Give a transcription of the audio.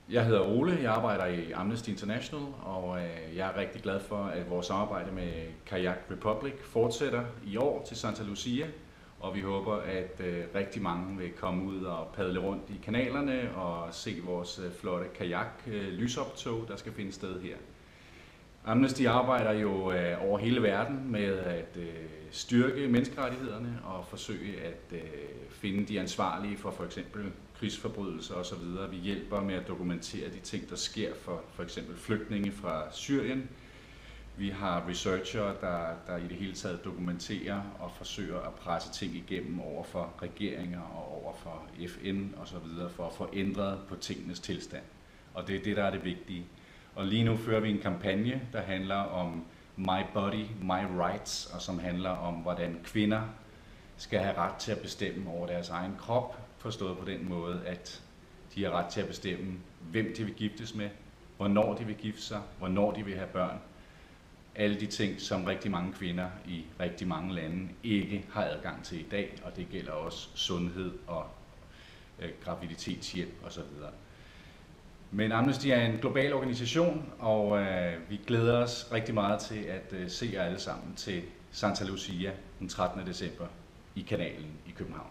Jeg hedder Ole, jeg arbejder i Amnesty International, og jeg er rigtig glad for, at vores samarbejde med Kayak Republic fortsætter i år til Santa Lucia, og vi håber, at rigtig mange vil komme ud og padle rundt i kanalerne og se vores flotte kajak-lysoptog, der skal finde sted her. Amnesty arbejder jo over hele verden med at styrke menneskerettighederne og forsøge at finde de ansvarlige for eksempel krigsforbrydelser osv. Vi hjælper med at dokumentere de ting, der sker for eksempel flygtninge fra Syrien. Vi har researchere, der i det hele taget dokumenterer og forsøger at presse ting igennem over for regeringer og over for FN osv. for at få ændret på tingenes tilstand. Og det er det, der er det vigtige. Og lige nu fører vi en kampagne, der handler om My Body, My Rights, og som handler om, hvordan kvinder skal have ret til at bestemme over deres egen krop, forstået på den måde, at de har ret til at bestemme, hvem de vil giftes med, hvornår de vil gifte sig, hvornår de vil have børn. Alle de ting, som rigtig mange kvinder i rigtig mange lande ikke har adgang til i dag, og det gælder også sundhed og graviditetshjælp osv. Men Amnesty er en global organisation, og vi glæder os rigtig meget til at se jer alle sammen til Santa Lucia den 13. december i kanalen i København.